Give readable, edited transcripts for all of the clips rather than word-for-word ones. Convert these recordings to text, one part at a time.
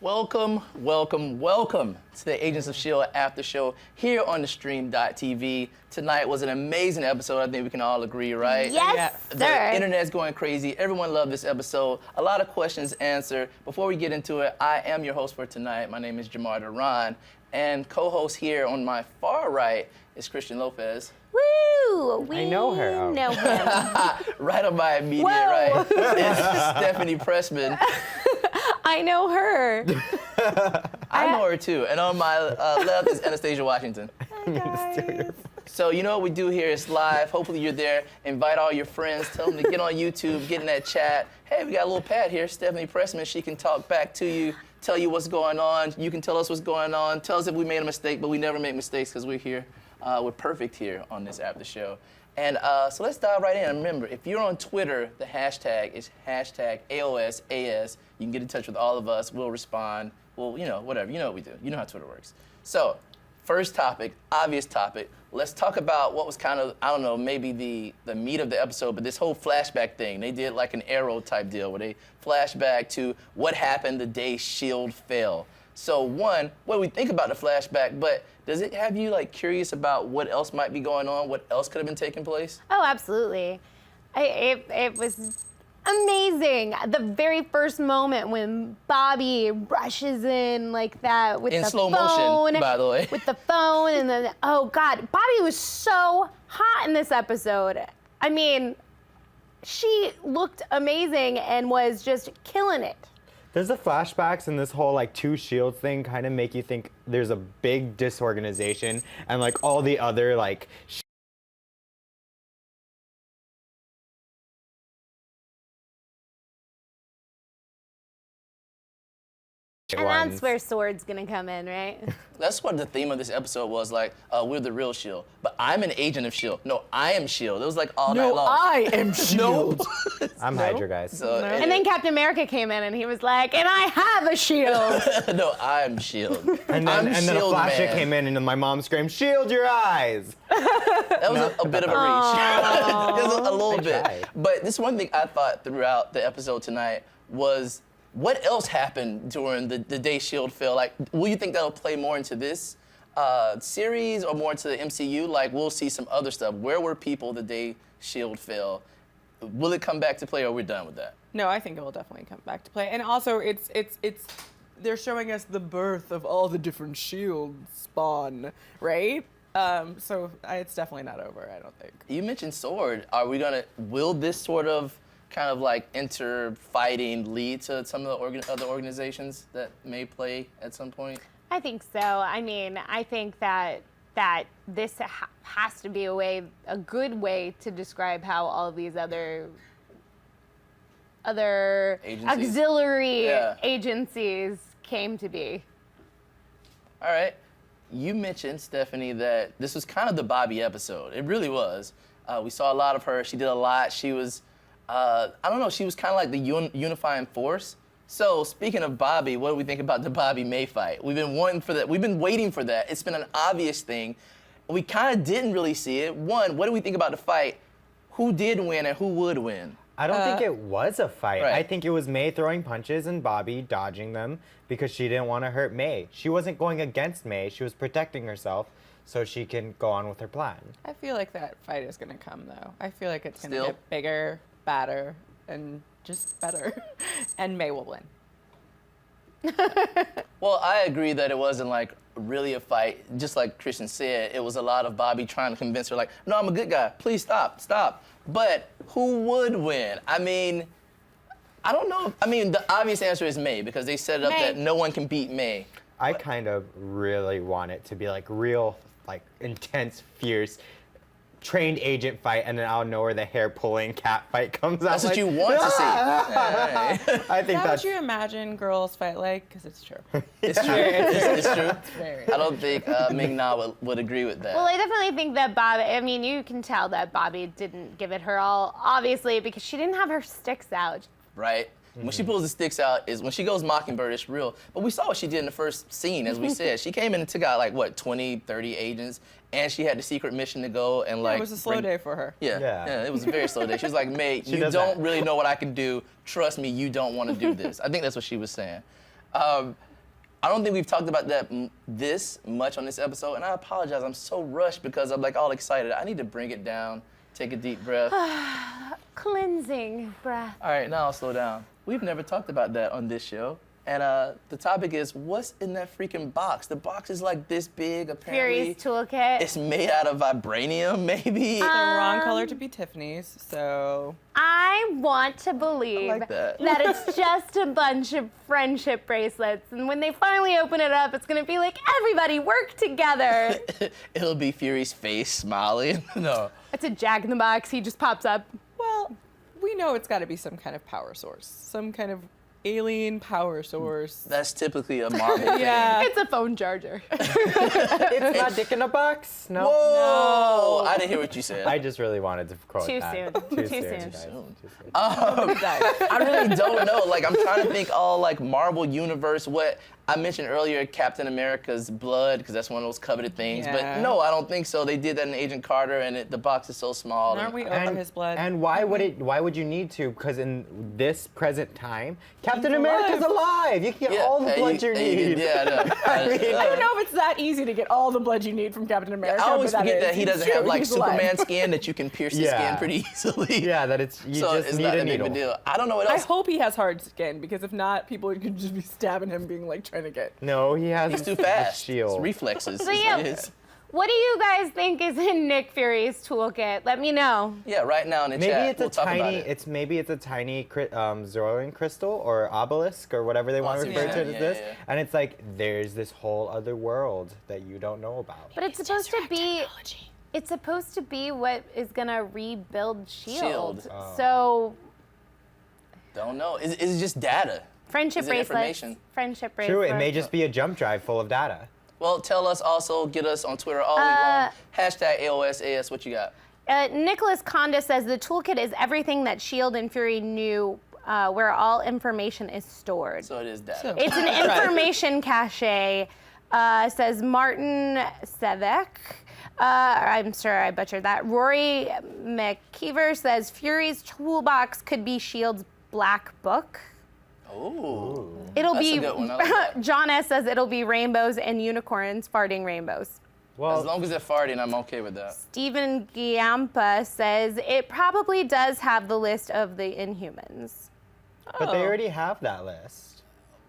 Welcome to the Agents of S.H.I.E.L.D. after show here on theStreamtv. Tonight was an amazing episode. I think we can all agree, right? Yes, sir. The internet's going crazy. Everyone loved this episode. A lot of questions answered. Before we get into it, I am your host for tonight. My name is Germar Derron, and co-host here on my far right is Christian Lopez. Woo! We I know her. Oh. know him. Right on my immediate right is Stephanie Pressman. I know her. I know her too. And on my left is Anastasia Washington. Hi, guys. So you know what we do here is live. Hopefully you're there. Invite all your friends. Tell them to get on YouTube, get in that chat. Hey, we got a little pad here, Stephanie Pressman. She can talk back to you, tell you what's going on. You can tell us what's going on. Tell us if we made a mistake, but we never make mistakes because we're here. We're perfect here on this after show. And so let's dive right in. And remember, if you're on Twitter, the hashtag is hashtag AOSAS. You can get in touch with all of us. We'll respond. Well, you know, whatever. You know what we do. You know how Twitter works. So, first topic, obvious topic. Let's talk about what was kind of, I don't know, maybe the meat of the episode, but this whole flashback thing. They did like an Arrow type deal where they flash back to what happened the day S.H.I.E.L.D. fell. So one, what do we think about the flashback, but does it have you like curious about what else might be going on, what else could have been taking place? Oh, absolutely. It was amazing. The very first moment when Bobby rushes in like that with in the slow phone, motion, by the way. with the phone, and then oh God, Bobby was so hot in this episode. I mean, she looked amazing and was just killing it. Does the flashbacks and this whole like two shields thing kind of make you think there's a big disorganization and like all the other like And that's where S.W.O.R.D's gonna come in, right? That's what the theme of this episode was, like, we're the real S.H.I.E.L.D. But I'm an agent of S.H.I.E.L.D. No, I am S.H.I.E.L.D. It was like all night long. I am S.H.I.E.L.D. I'm Hydra, guys. So, And then Captain America came in and he was like, and I have a shield. no, I'm S.H.I.E.L.D. And then a flash it came in and my mom screamed, "Shield your eyes!" That was a bit of a reach. It was a little bit. tried. But this one thing I thought throughout the episode tonight was, what else happened during the day S.H.I.E.L.D. fell? Like, will you think that'll play more into this series or more into the MCU? Like, we'll see some other stuff. Where were people the day S.H.I.E.L.D. fell? Will it come back to play, or we're done with that? No, I think it will definitely come back to play. And also, it's they're showing us the birth of all the different S.H.I.E.L.D. spawn, right? So it's definitely not over, I don't think. You mentioned S.W.O.R.D. Will this sort of kind of like inter-fighting lead to some of the other organizations that may play at some point? I think so. I mean, I think that this has to be a good way to describe how all of these other Agencies. auxiliary agencies came to be. All right. You mentioned, Stephanie, that this was kind of the Bobby episode. It really was. We saw a lot of her. She did a lot. She was, I don't know, she was kind of like the unifying force. So speaking of Bobby, what do we think about the Bobby May fight? We've been waiting for that. We've been waiting for that. It's been an obvious thing. We kind of didn't really see it. One, what do we think about the fight? Who did win and who would win? I don't think it was a fight. Right. I think it was May throwing punches and Bobby dodging them because she didn't want to hurt May. She wasn't going against May. She was protecting herself so she can go on with her plan. I feel like that fight is going to come, though. I feel like it's going to Still? get bigger, badder, and just better. And May will win. Well, I agree that it wasn't like really a fight. Just like Christian said, it was a lot of Bobby trying to convince her, like, no, I'm a good guy. Please stop. But who would win? I mean, I don't know. I mean, the obvious answer is May, because they set it up that no one can beat May. I kind of really want it to be like real, like intense, fierce, trained agent fight, and then out of nowhere the hair pulling cat fight comes out. That's what you want to see. I think Is that that's. what you imagine girls fight like? Because it's true. It's true. It's true. Very. I don't think Ming-Na would agree with that. Well, I definitely think that Bobby, I mean, you can tell that Bobby didn't give it her all, obviously, because she didn't have her sticks out. Right? When she pulls the sticks out is when she goes Mockingbird, it's real. But we saw what she did in the first scene, as we said. She came in and took out like, what, 20, 30 agents, and she had the secret mission to go and like... It was a slow day for her. Yeah, it was a very slow day. She was like, mate, you does don't that. really know what I can do. Trust me, you don't want to do this. I think that's what she was saying. I don't think we've talked about that this much on this episode, and I apologize. I'm so rushed because I'm like all excited. I need to bring it down, take a deep breath. Cleansing breath. All right, now I'll slow down. We've never talked about that on this show. And the topic is, what's in that freaking box? The box is like this big, apparently. Fury's toolkit. It's made out of vibranium, maybe. The wrong color to be Tiffany's, so. I want to believe I like that. it's just a bunch of friendship bracelets. And when they finally open it up, it's going to be like, everybody work together. It'll be Fury's face smiling. No. It's a Jack in the Box. He just pops up. Well, we know it's got to be some kind of power source, some kind of alien power source. That's typically a Marvel thing. Yeah. It's a phone charger. It's not dick in a box. No. Whoa! I didn't hear what you said. I just really wanted to quote Too that. soon. Too soon. guys. Soon. Too soon. I really don't know. Like, I'm trying to think all like Marvel universe. What I mentioned earlier, Captain America's blood, because that's one of those coveted things. Yeah. But no, I don't think so. They did that in Agent Carter, and the box is so small. Aren't we over his blood? And why would you need to? Because in this present time, Captain He's America's alive. You can get all the blood you need. Yeah, I know. I mean, I don't know if it's that easy to get all the blood you need from Captain America. I always but forget that is. he It's doesn't true, have like he's alive. Superman skin that you can pierce his Yeah. skin pretty easily. Yeah, that you So just it's need not a that big of needle. a deal. I don't know what I else. hope he has hard skin, because if not, people could just be stabbing him, being like trying to get. No, he has He's too the fast. shield. It's reflexes. So is yeah, what it is. what do you guys think is in Nick Fury's toolkit? Let me know. Yeah, right now in the Maybe chat, it's we'll a talk about tiny. it. Maybe it's a tiny Zorin crystal or obelisk or whatever they want to see refer what to you're it as saying. this. Yeah, yeah. And it's like there's this whole other world that you don't know about. But it's supposed to be. It's supposed to be what is gonna rebuild Shield. S.H.I.E.L.D. So Don't know. Is it just data? friendship Is it bracelets. information? Friendship bracelets. True, it may just be a jump drive full of data. Well, tell us also. Get us on Twitter all week long. Hashtag AOSAS. What you got? Nicholas Conda says the toolkit is everything that Shield and Fury knew, where all information is stored. So it is data. So- It's an information cache, says Martin Sevek. I'm sure I butchered that. Rory McKeever says Fury's toolbox could be Shield's black book. Ooh. It'll That's be, a good one. I like that. John S. says it'll be rainbows and unicorns farting rainbows. Well, As long as they're farting, I'm okay with that. Stephen Giampa says it probably does have the list of the Inhumans. but they already have that list.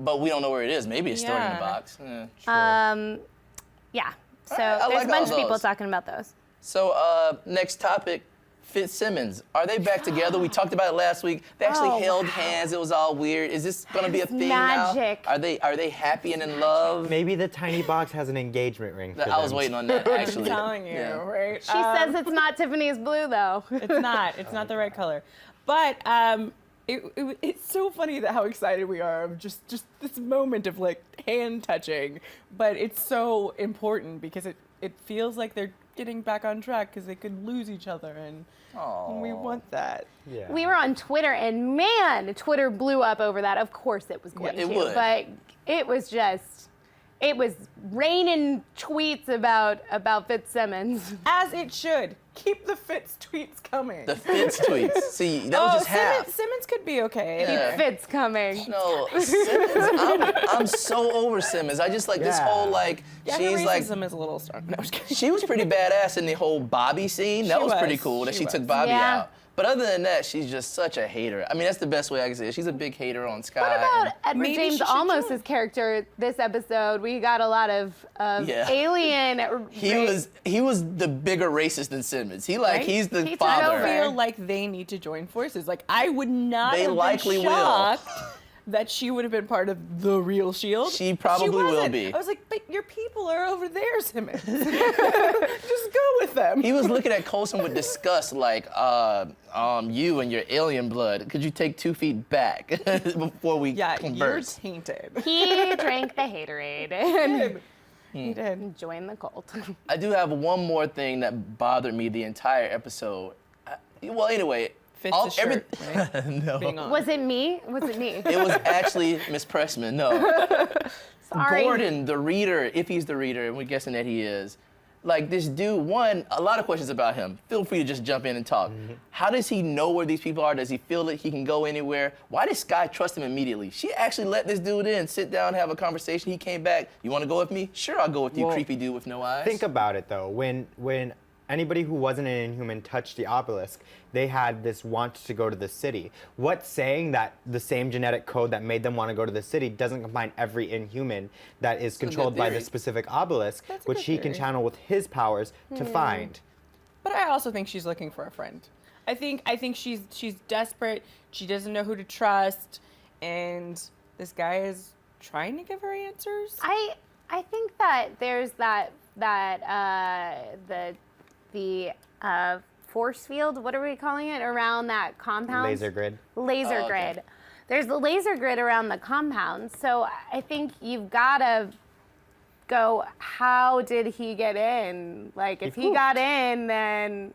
But we don't know where it is. Maybe it's stored in a Yeah. box. Yeah, so All right, I there's like a bunch all of people those. talking about those. So next topic, Fitzsimmons. Are they back together? We talked about it last week. They actually Oh, held wow. hands. It was all weird. Is this gonna be a It's thing magic. now? Are they happy and in love? Maybe the tiny box has an engagement ring. For I was them. waiting on that I'm actually. telling you, Yeah. right? She says it's not Tiffany's blue though. It's not. It's not the right color. But it's so funny that how excited we are of just this moment of like hand touching. But it's so important because it feels like they're getting back on track because they could lose each other, and we want that. Yeah. We were on Twitter and man, Twitter blew up over that. Of course it was going it to, would. but it was raining tweets about Fitzsimmons. As it should. Keep the Fitz tweets coming. The Fitz tweets. See, that was just half. Simmons could be okay. Yeah. Fitz coming. No, Simmons. I'm so over Simmons. I just like this Yeah. whole like Yeah, she's her like racism is a little strong. No, I'm just kidding. she was pretty badass in the whole Bobby scene. That She was pretty was. cool that She she was. took Bobby Yeah. out. But other than that, she's just such a hater. I mean, that's the best way I can say it. She's a big hater on Skye. What about and- Edward Maybe James she should Olmos's join. character this episode? We got a lot of Yeah. alien. He was the bigger racist than Simmons. Right? He's the He took I father. over. feel like they need to join forces. Like I would not They have likely been will. shocked that she would have been part of the real Shield. She probably will wasn't. be. I was like, but your people are over there, Simmons. Just go with them. He was looking at Coulson with disgust, like, you and your alien blood. Could you take 2 feet back before we yeah, you're converse? tainted. He drank the haterade and He did. joined the cult. I do have one more thing that bothered me the entire episode. Well, anyway. Fits the shirt, right? No. Being on. Was it me? Was it me? It was actually Miss Pressman. No. Sorry. Gordon, the reader, if he's the reader, and we're guessing that he is, like this dude, a lot of questions about him. Feel free to just jump in and talk. How does he know where these people are? Does he feel that he can go anywhere? Why did Skye trust him immediately? She actually let this dude in, sit down, have a conversation. He came back. You want to go with me? Sure, I'll go with you, creepy dude with no eyes. Think about it though. When anybody who wasn't an Inhuman touched the obelisk, they had this want to go to the city. What's saying that the same genetic code that made them want to go to the city doesn't combine every Inhuman that is controlled by the specific obelisk, which he can channel with his powers to find? But I also think she's looking for a friend. I think she's desperate. She doesn't know who to trust, and this guy is trying to give her answers. I think that there's the force field, what are we calling it, around that compound? Laser grid. Laser grid. There's the laser grid around the compound. So I think you've got to go, how did he get in? Like, if he got in, then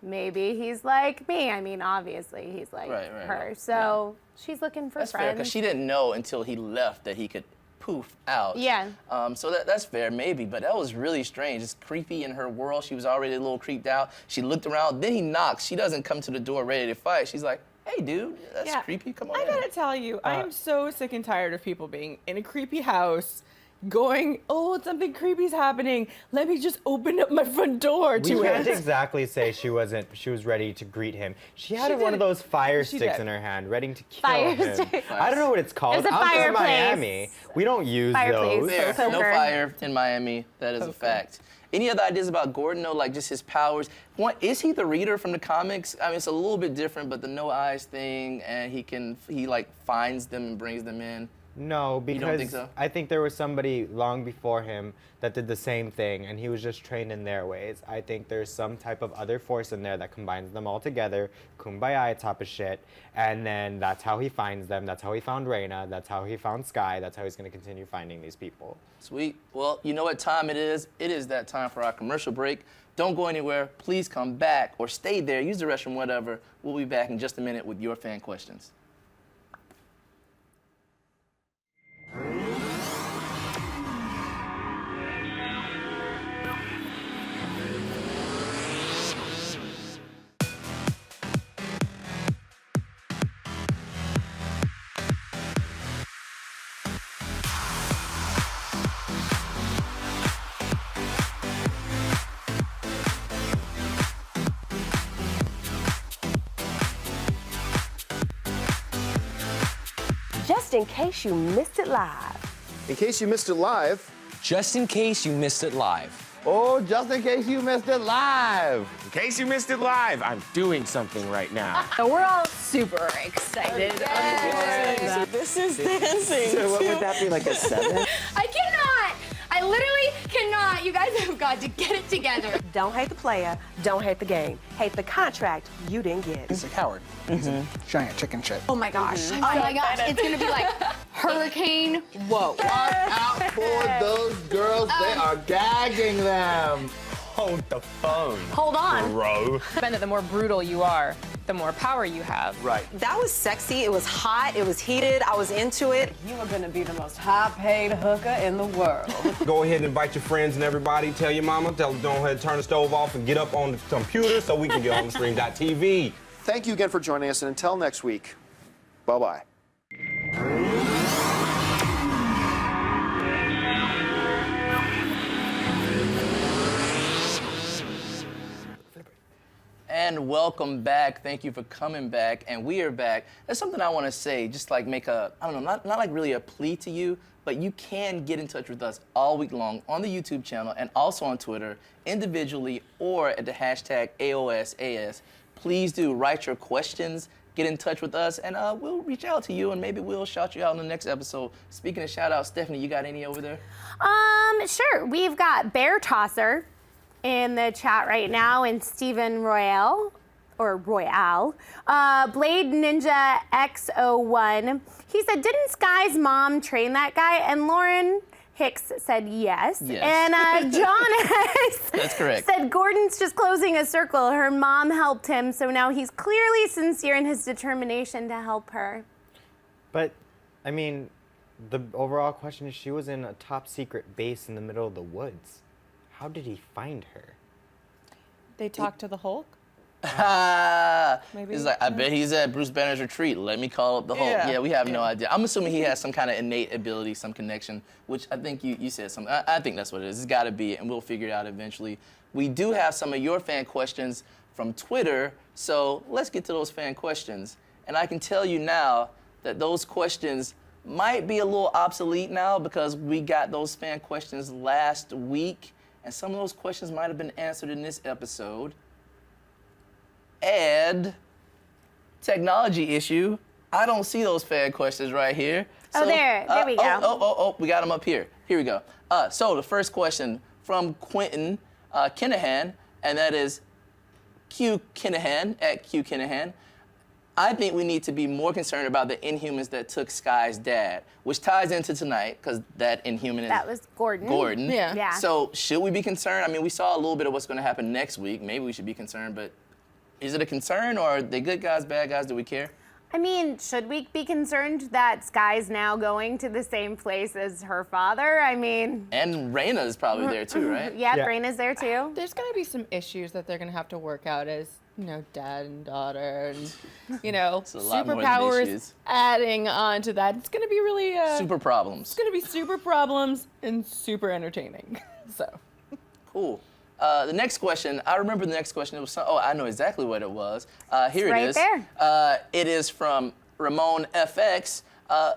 maybe he's like me. I mean, obviously, he's like her. So she's looking for That's friends. fair, because she didn't know until he left that he could poof out. Yeah. So that's fair, maybe, but that was really strange. It's creepy in her world. She was already a little creeped out. She looked around, then he knocks. She doesn't come to the door ready to fight. She's like, hey, dude, that's creepy. Come on I in. gotta tell you, I am so sick and tired of people being in a creepy house, going, oh, something creepy's happening. Let me just open up my front door to We can't it. exactly say she was ready to greet him. She had one of those fire sticks in her hand, ready to kill him. stick. I don't know what it's called. It's a I'm from fireplace. Miami. We don't use those. Fair. Poker. No fire in Miami. That is a fact. Any other ideas about Gordon, though, like just his powers? One, is he the reader from the comics? I mean, it's a little bit different, but the no eyes thing, and he like finds them and brings them in. No, because don't think so? I think there was somebody long before him that did the same thing, and he was just trained in their ways. I think there's some type of other force in there that combines them all together, kumbaya type of shit, and then that's how he finds them. That's how he found Reyna. That's how he found Skye. That's how he's going to continue finding these people. Sweet. Well, you know what time it is? It is that time for our commercial break. Don't go anywhere. Please come back or stay there. Use the restroom, whatever. We'll be back in just a minute with your fan questions. Just in case you missed it live. In case you missed it live. Just in case you missed it live. Oh, just in case you missed it live. In case you missed it live, I'm doing something right now. So we're all super excited. So this is dancing. So what would that be, like a 7? I cannot. I literally cannot. You guys have got to get it together. Don't hate the player, don't hate the game. Hate the contract you didn't get. He's a coward. He's a giant chicken shit. Oh my gosh. Oh my gosh. It's going to be like hurricane. Whoa. Watch out for those girls. They are gagging them. Hold the phone. Hold on. Bro. Bennet, the more brutal you are, the more power you have. Right. That was sexy. It was hot. It was heated. I was into it. You are gonna be the most high-paid hooker in the world. Go ahead and invite your friends and everybody. Tell your mama. Tell them don't ahead, turn the stove off and get up on the computer so we can get on theStream.tv. Thank you again for joining us, and until next week, bye-bye. And welcome back. Thank you for coming back. And we are back. There's something I want to say, just like make a, I don't know, not like really a plea to you, but you can get in touch with us all week long on the YouTube channel and also on Twitter, individually or at the hashtag AOSAS. Please do write your questions, get in touch with us, and we'll reach out to you and maybe we'll shout you out in the next episode. Speaking of shout outs, Stephanie, you got any over there? Sure. We've got Bear Tosser in the chat right now, and Stephen Royale, Blade Ninja X01. He said, didn't Skye's mom train that guy? And Lauren Hicks said yes. And John S. That's correct. said Gordon's just closing a circle. Her mom helped him, so now he's clearly sincere in his determination to help her. But, I mean, the overall question is she was in a top secret base in the middle of the woods. how did he find her? They talked to the Hulk? Maybe. He's like, I bet he's at Bruce Banner's retreat. Let me call up the Hulk. Yeah, we have no idea. I'm assuming he has some kind of innate ability, some connection, which I think you said something. I think that's what it is. It's got to be, and we'll figure it out eventually. We do have some of your fan questions from Twitter, so let's get to those fan questions. And I can tell you now that those questions might be a little obsolete now because we got those fan questions last week, and some of those questions might have been answered in this episode. And technology issue. I don't see those fan questions right here. Oh, there we go. We got them up here. Here we go. So the first question from Quentin Kinahan, and that is Q Kinahan, at Q Kinahan. I think we need to be more concerned about the Inhumans that took Skye's dad, which ties into tonight, because that Inhuman is... That was Gordon. Gordon. Yeah. So should we be concerned? I mean, we saw a little bit of what's going to happen next week. Maybe we should be concerned, but is it a concern, or are they good guys, bad guys? Do we care? I mean, should we be concerned that Skye's now going to the same place as her father? I mean... And Raina's probably there too, right? Yeah, Raina's there too. There's going to be some issues that they're going to have to work out as, you know, dad and daughter and, you know, superpowers adding on to that. It's going to be really... super problems. It's going to be super problems and super entertaining. So. Cool. The next question, I remember the next question. It was I know exactly what it was. Here it is. Right there. It is from Ramon FX.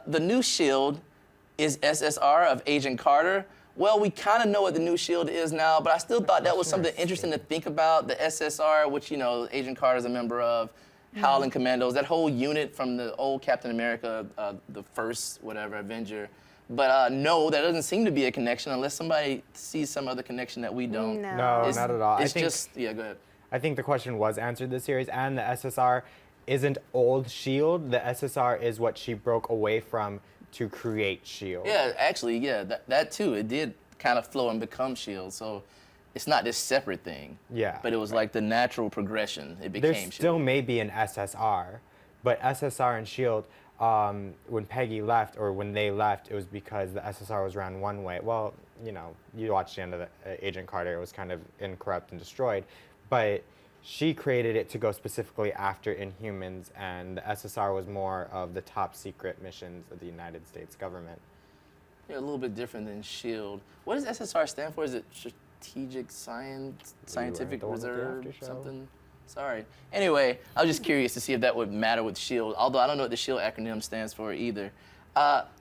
The new S.H.I.E.L.D. is SSR of Agent Carter. Well, we kind of know what the new S.H.I.E.L.D. is now, but I still thought that was something interesting to think about. The SSR, which, you know, Agent Carter's a member of, Howling Commandos, that whole unit from the old Captain America, the first, whatever, Avenger. But no, that doesn't seem to be a connection unless somebody sees some other connection that we don't. No, not at all. It's yeah, go ahead. I think the question was answered this series, and the SSR isn't old S.H.I.E.L.D. The SSR is what she broke away from to create S.H.I.E.L.D. Yeah, actually, yeah, that too. It did kind of flow and become S.H.I.E.L.D., so it's not this separate thing. Yeah. But it was like the natural progression. It became There S.H.I.E.L.D. still may be an SSR, but SSR and S.H.I.E.L.D., when Peggy left, or when they left, it was because the SSR was ran one way. Well, you know, you watched the end of the Agent Carter, it was kind of incorrupt and destroyed, but she created it to go specifically after Inhumans, and the SSR was more of the top secret missions of the United States government. Yeah, a little bit different than S.H.I.E.L.D. What does SSR stand for? Is it Strategic Scientific Reserve, something? Sorry. Anyway, I was just curious to see if that would matter with S.H.I.E.L.D., although I don't know what the S.H.I.E.L.D. acronym stands for either.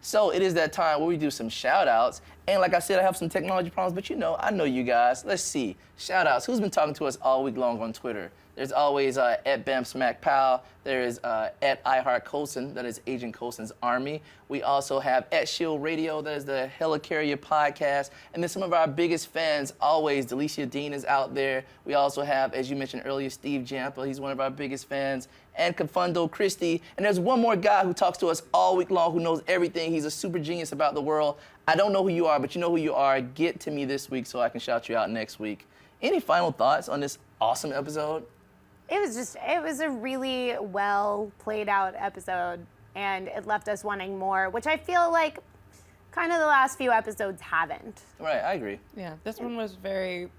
So it is that time where we do some shout-outs. And like I said, I have some technology problems, but you know, I know you guys. Let's see. Shout-outs. Who's been talking to us all week long on Twitter? There's always at BamSmackPow. There is at iHeartCoulson. That is Agent Coulson's Army. We also have at S.H.I.E.L.D. Radio. That is the Helicarrier podcast. And then some of our biggest fans always, Delicia Dean is out there. We also have, as you mentioned earlier, Steve Jampa. He's one of our biggest fans. And Confundo Christie. And there's one more guy who talks to us all week long who knows everything. He's a super genius about the world. I don't know who you are, but you know who you are. Get to me this week so I can shout you out next week. Any final thoughts on this awesome episode? It was a really well played out episode, and it left us wanting more, which I feel like kind of the last few episodes haven't. Right, I agree. Yeah, this one was very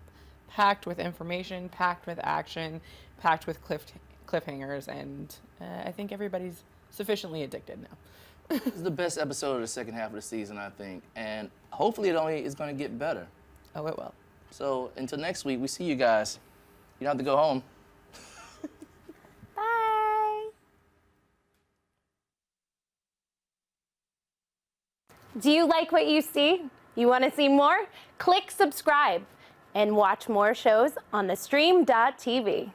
packed with information, packed with action, packed with cliffhangers, and I think everybody's sufficiently addicted now. This is the best episode of the second half of the season, I think, and hopefully it only is going to get better. Oh, it will. So until next week, we see you guys. You don't have to go home. Bye. Do you like what you see? You want to see more? Click subscribe and watch more shows on theStream.tv.